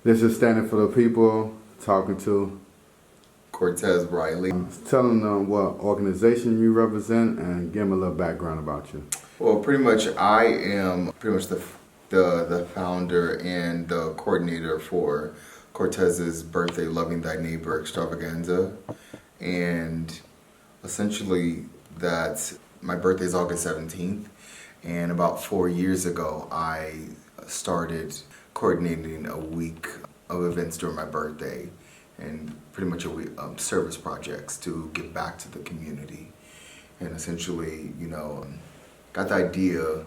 This is Standing for the People, talking to Cortez Riley. telling them what organization you represent and give them a little background about you. Well, pretty much I am pretty much the founder and the coordinator for Cortez's birthday Loving Thy Neighbor Extravaganza. And essentially that's my birthday is August 17th. And about 4 years ago, I started coordinating a week of events during my birthday and pretty much a week service projects to give back to the community. And essentially, got the idea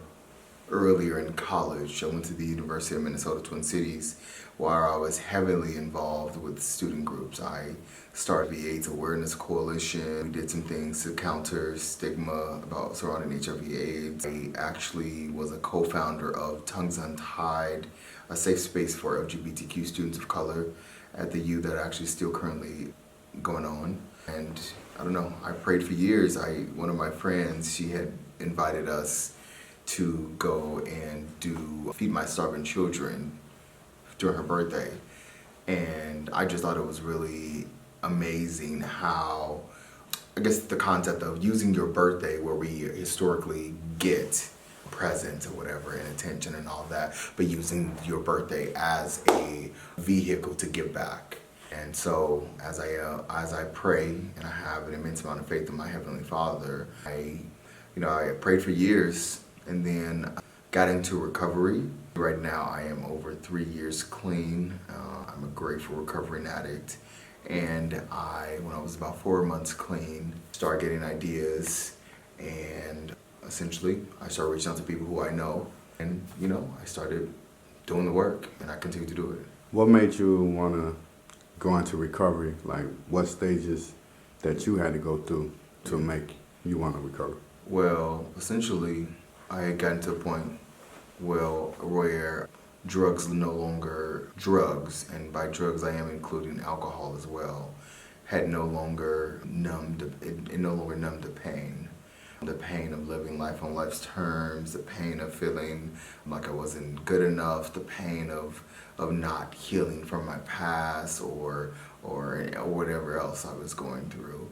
earlier in college. I went to the University of Minnesota Twin Cities where I was heavily involved with student groups. I started the AIDS Awareness Coalition. We did some things to counter stigma about surrounding HIV/AIDS. I actually was a co-founder of Tongues Untied, a safe space for LGBTQ students of color at the U that actually still currently going on. And I don't know, I prayed for years. One of my friends, she had invited us to go and do Feed My Starving Children during her birthday. And I just thought it was really amazing how, I guess the concept of using your birthday where we historically get presents or whatever and attention and all that, but using your birthday as a vehicle to give back. And so as I pray and I have an immense amount of faith in my Heavenly Father, I prayed for years and then got into recovery. Right now I am over 3 years clean. I'm a grateful recovering addict. And when I was about 4 months clean, started getting ideas, and essentially I started reaching out to people who I know, and I started doing the work, and I continue to do it. What made you want to go into recovery? Like, what stages that you had to go through to make you want to recover? Well, essentially, I had gotten to a point where drugs are no longer drugs, and by drugs I am including alcohol as well, had no longer numbed the pain. The pain of living life on life's terms, the pain of feeling like I wasn't good enough, the pain of not healing from my past or whatever else I was going through.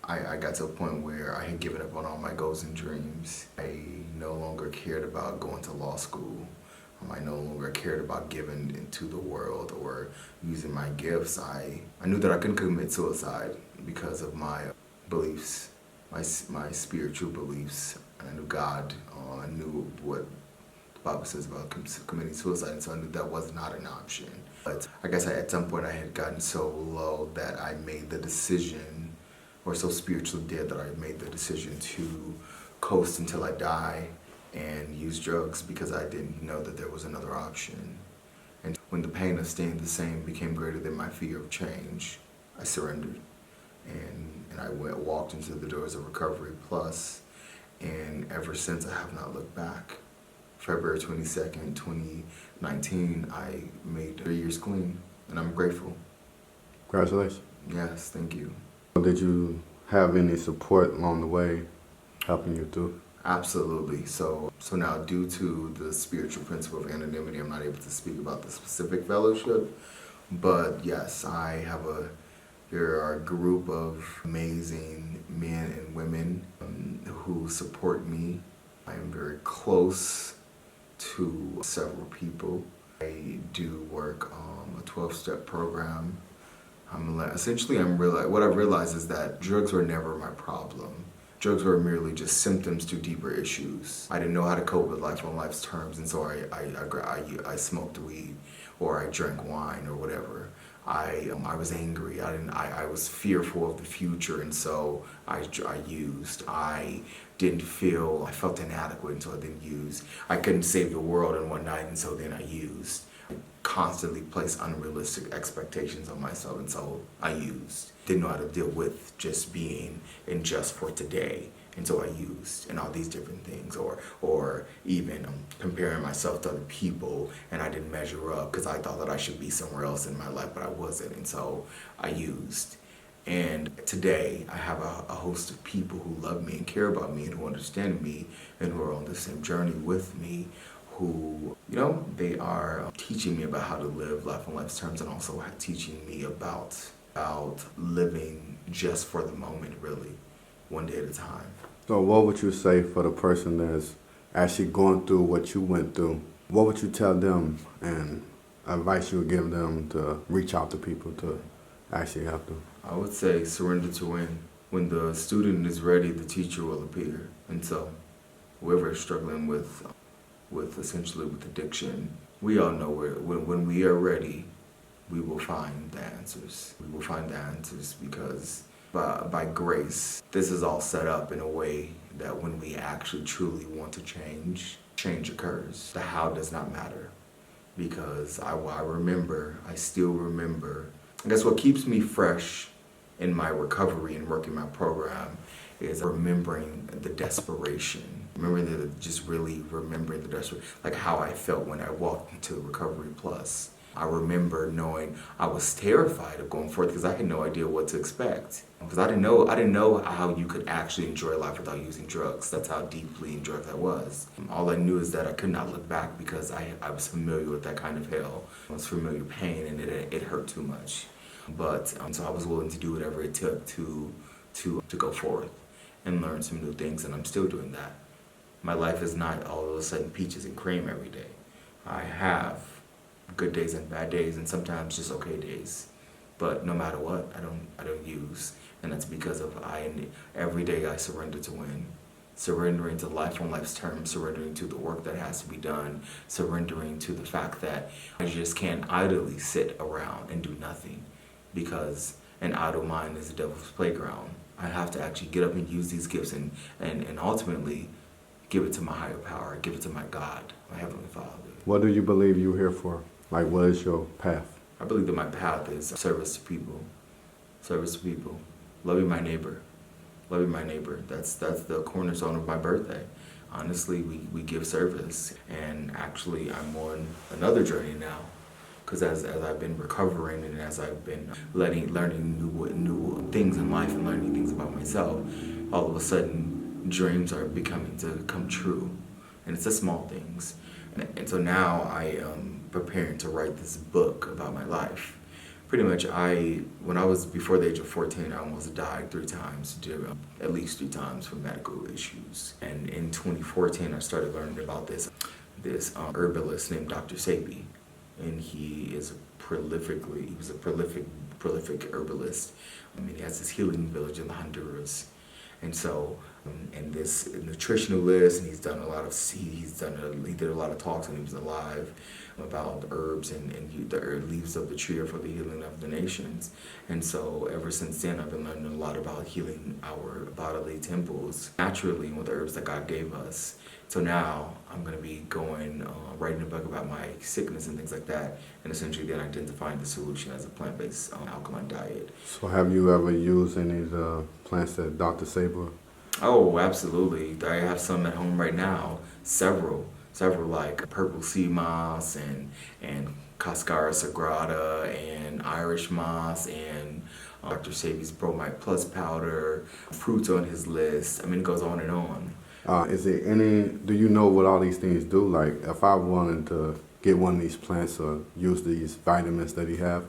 I got to a point where I had given up on all my goals and dreams. I no longer cared about going to law school. I no longer cared about giving into the world or using my gifts. I knew that I couldn't commit suicide because of my beliefs, my spiritual beliefs. And I knew God. I knew what the Bible says about committing suicide, and so I knew that was not an option. But I guess at some point I had gotten so low that I made the decision, or so spiritually dead that I made the decision to coast until I die and use drugs because I didn't know that there was another option. And when the pain of staying the same became greater than my fear of change, I surrendered. And I walked into the doors of Recovery Plus, and ever since I have not looked back. February 22nd, 2019, I made 3 years clean, and I'm grateful. Congratulations. Yes, thank you. Did you have any support along the way helping you through? Absolutely. So now, due to the spiritual principle of anonymity, I'm not able to speak about the specific fellowship, but yes, there are a group of amazing men and women who support me. I am very close to several people. I do work on a 12-step program. What I realized is that drugs were never my problem. Drugs were merely just symptoms to deeper issues. I didn't know how to cope with life on life's terms, and so I smoked weed, or I drank wine, or whatever. I was angry. I was fearful of the future, and so I used. I felt inadequate, and so I didn't use. I couldn't save the world in one night, and so then I used. Constantly placed unrealistic expectations on myself, and so I used. Didn't know how to deal with just being in just for today, and so I used, and all these different things, or even comparing myself to other people, and I didn't measure up because I thought that I should be somewhere else in my life, but I wasn't, and so I used. And today I have a host of people who love me and care about me and who understand me and who are on the same journey with me, who They are teaching me about how to live life on life's terms, and also teaching me about living just for the moment, really, one day at a time. So what would you say for the person that's actually going through what you went through? What would you tell them and advice you would give them to reach out to people to actually help them? I would say surrender to win. When the student is ready, the teacher will appear. And so whoever is struggling with essentially with addiction, we all know when we are ready, we will find the answers. We will find the answers because by grace, this is all set up in a way that when we actually truly want to change occurs. The how does not matter, because I still remember. I guess what keeps me fresh in my recovery and working my program is remembering the desperation. Remembering the desperation, like how I felt when I walked into Recovery Plus. I remember knowing I was terrified of going forth because I had no idea what to expect. Because I didn't know how you could actually enjoy life without using drugs. That's how deeply in drugs I was. All I knew is that I could not look back because I was familiar with that kind of hell. I was familiar with pain, and it hurt too much. But so I was willing to do whatever it took to go forth and learn some new things, and I'm still doing that. My life is not all of a sudden peaches and cream every day. I have good days and bad days, and sometimes just okay days. But no matter what, I don't use, and that's because of every day I surrender to win. Surrendering to life on life's terms, surrendering to the work that has to be done, surrendering to the fact that I just can't idly sit around and do nothing, because an idle mind is the devil's playground. I have to actually get up and use these gifts and ultimately give it to my higher power, give it to my God, my Heavenly Father. What do you believe you're here for? Like, what is your path? I believe that my path is service to people. Service to people. Loving my neighbor. Loving my neighbor. That's the cornerstone of my birthday. Honestly, we give service. And actually, I'm on another journey now. Because as I've been recovering and as I've been learning new things in life and learning things about myself, all of a sudden, dreams are beginning to come true. And it's the small things. And so now I am preparing to write this book about my life. Pretty much, when I was before the age of 14, I almost died 3 times, at least 3 times from medical issues. And in 2014, I started learning about this herbalist named Dr. Sebi. And he was a prolific herbalist. I mean, he has this healing village in Honduras. And so, and this nutritionalist, and he did a lot of talks when he was alive about herbs and the leaves of the tree are for the healing of the nations. And so ever since then, I've been learning a lot about healing our bodily temples naturally with the herbs that God gave us. So now I'm going to be writing a book about my sickness and things like that, and essentially then identifying the solution as a plant-based alkaline diet. So have you ever used any of the plants that Dr. Saber? Oh, absolutely. I have some at home right now, several like purple sea moss and Cascara sagrada and Irish moss and Dr. Sebi's Bromide Plus powder, fruits on his list. I mean, it goes on and on. Do you know what all these things do? Like, if I wanted to get one of these plants or use these vitamins that he have,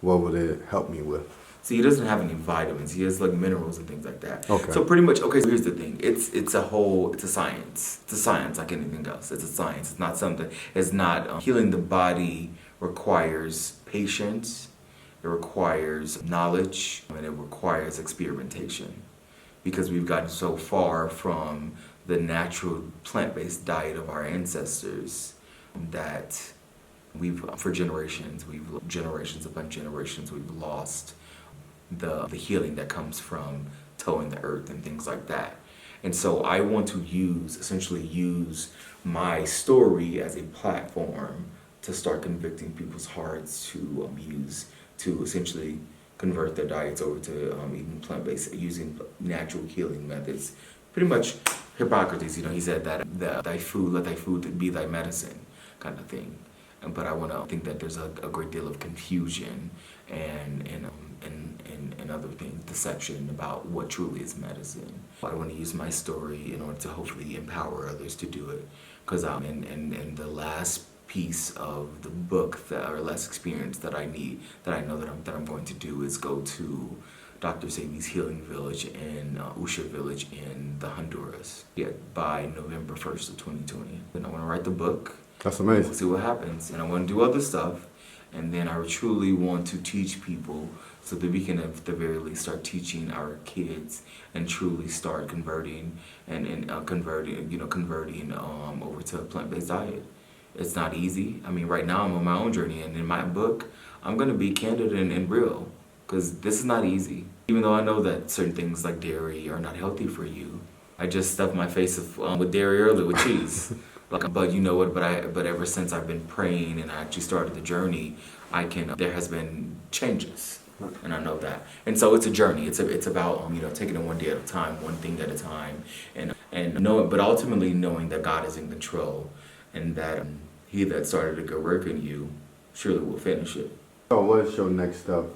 what would it help me with? See, he doesn't have any vitamins. He has like minerals and things like that. Okay. So pretty much, so here's the thing. It's a science. It's a science like anything else. It's a science. It's not something, it's not, healing the body requires patience, it requires knowledge, and it requires experimentation. Because we've gotten so far from the natural plant-based diet of our ancestors that for generations upon generations, we've lost the healing that comes from towing the earth and things like that. And so I want to essentially use my story as a platform to start convicting people's hearts to essentially convert their diets over to eating plant-based, using natural healing methods. Pretty much Hippocrates, he said that let thy food be thy medicine, kind of thing. But I want to think that there's a great deal of confusion and other things, deception about what truly is medicine. I want to use my story in order to hopefully empower others to do it. because in the last piece of the book or last experience that I know that I'm going to do is go to Dr. Sebi's healing village in Usha village in the Honduras. Yeah, by November 1st of 2020. And I want to write the book. That's amazing. We'll see what happens. And I want to do other stuff. And then I truly want to teach people so that we can at the very least start teaching our kids and truly start converting converting over to a plant-based diet. It's not easy. I mean, right now I'm on my own journey, and in my book, I'm going to be candid and real, because this is not easy. Even though I know that certain things like dairy are not healthy for you, I just stuffed my face with dairy earlier with cheese. But you know what? But ever since I've been praying and I actually started the journey, there has been changes, and I know that. And so it's a journey. It's about taking it one day at a time, one thing at a time, and knowing, but ultimately knowing that God is in control, and that He that started a good work in you surely will finish it. So what's your next step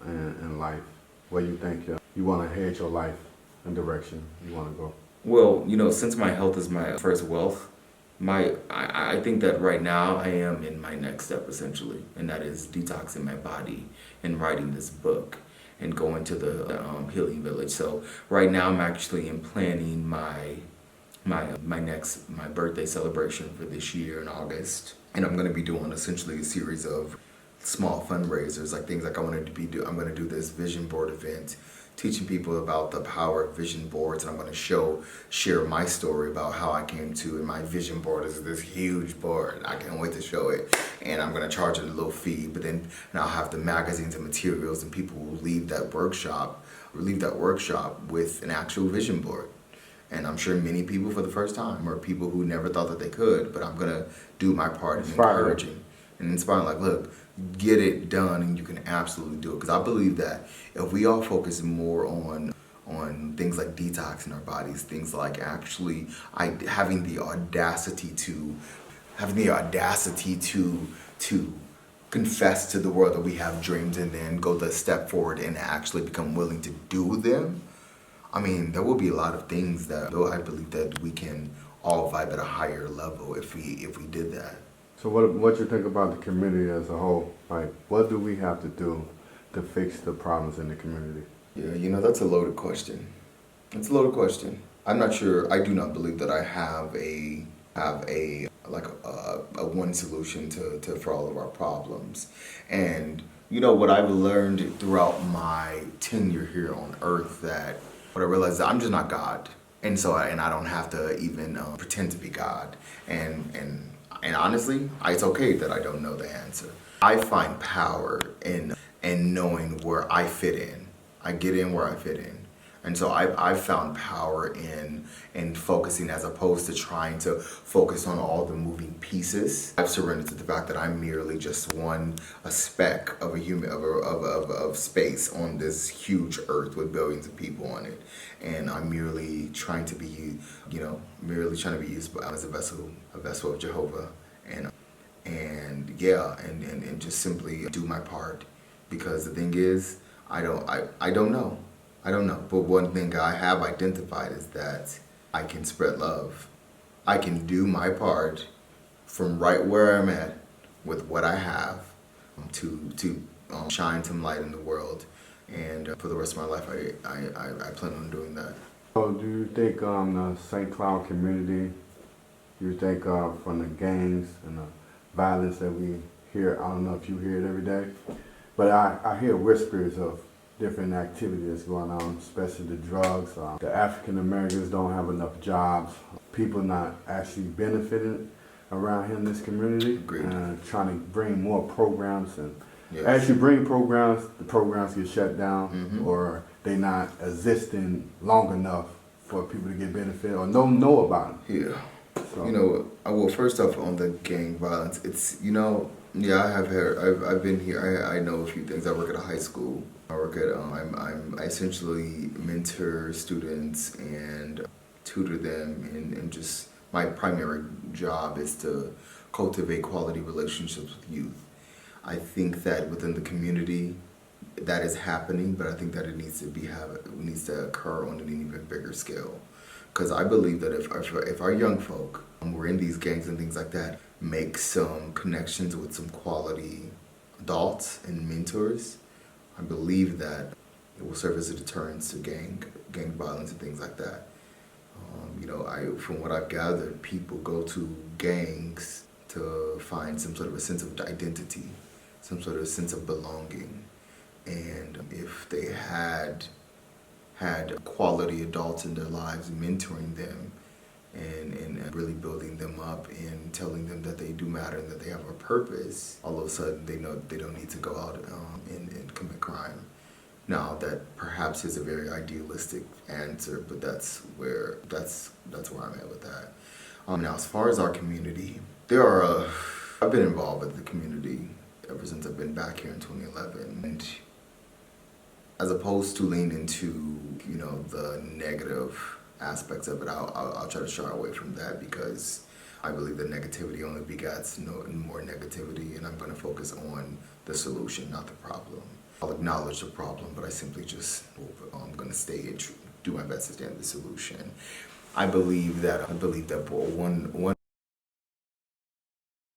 in life? Where you think you want to head your life and direction you want to go? Well, since my health is my first wealth, I think that right now I am in my next step essentially, and that is detoxing my body and writing this book and going to the healing village. So right now I'm actually planning my birthday celebration for this year in August, and I'm going to be doing essentially a series of small fundraisers, like things like I'm going to do this vision board event, teaching people about the power of vision boards, and I'm going to share my story about how I came to, and my vision board is this huge board. I can't wait to show it, and I'm going to charge it a little fee, but then I'll have the magazines and materials, and people will leave that workshop with an actual vision board. And I'm sure many people for the first time, or people who never thought that they could, but I'm going to do my part in encouraging and inspiring, like, look, get it done, and you can absolutely do it. Because I believe that if we all focus more on things like detoxing our bodies, things like actually having the audacity to confess to the world that we have dreams, and then go the step forward and actually become willing to do them, I mean, there will be a lot of things that I believe that we can all vibe at a higher level if we did that. So what you think about the community as a whole? Like, what do we have to do to fix the problems in the community? Yeah, that's a loaded question. It's a loaded question. I'm not sure. I do not believe that I have a one solution to for all of our problems. And what I've learned throughout my tenure here on Earth, that what I realized is that I'm just not God, and so I don't have to even pretend to be God. And honestly, it's okay that I don't know the answer. I find power in knowing where I fit in. I get in where I fit in. And so I've found power in focusing, as opposed to trying to focus on all the moving pieces. I've surrendered to the fact that I'm merely just a speck of of space on this huge earth with billions of people on it. And I'm merely trying to be used as a vessel of Jehovah, and just simply do my part. Because the thing is, I don't know. But one thing I have identified is that I can spread love. I can do my part from right where I'm at with what I have to shine some light in the world. And for the rest of my life, I plan on doing that. So do you think the St. Cloud community, do you think from the gangs and the violence that we hear, I don't know if you hear it every day, but I hear whispers of different activities going on, especially the drugs. The African Americans don't have enough jobs. People not actually benefiting around here in this community. Trying to bring more programs, and as you bring programs, the programs get shut down, or they not existing long enough for people to get benefit or know about them. Yeah. So. Well, first off, on the gang violence, it's, I've been here. I know a few things. I work at a high school. I essentially mentor students and tutor them, and just my primary job is to cultivate quality relationships with youth. I think that within the community that is happening, but I think that it needs to occur on an even bigger scale. Because I believe that if our young folk were in these gangs and things like that, make some connections with some quality adults and mentors, I believe that it will serve as a deterrence to gang violence and things like that. From what I've gathered, people go to gangs to find some sort of a sense of identity, some sort of sense of belonging. And if they had quality adults in their lives mentoring them and really building them up and telling them that they do matter and that they have a purpose, all of a sudden they know they don't need to go out and commit crime. Now that perhaps is a very idealistic answer, but that's where I'm at with that. Now as far as our community, I've been involved with the community ever since I've been back here in 2011, and as opposed to lean into the negative aspects of it, I'll try to shy away from that, because I believe that negativity only begets more negativity, and I'm going to focus on the solution, not the problem. I'll acknowledge the problem, but I'm going to stay and do my best to stand the solution. I believe that one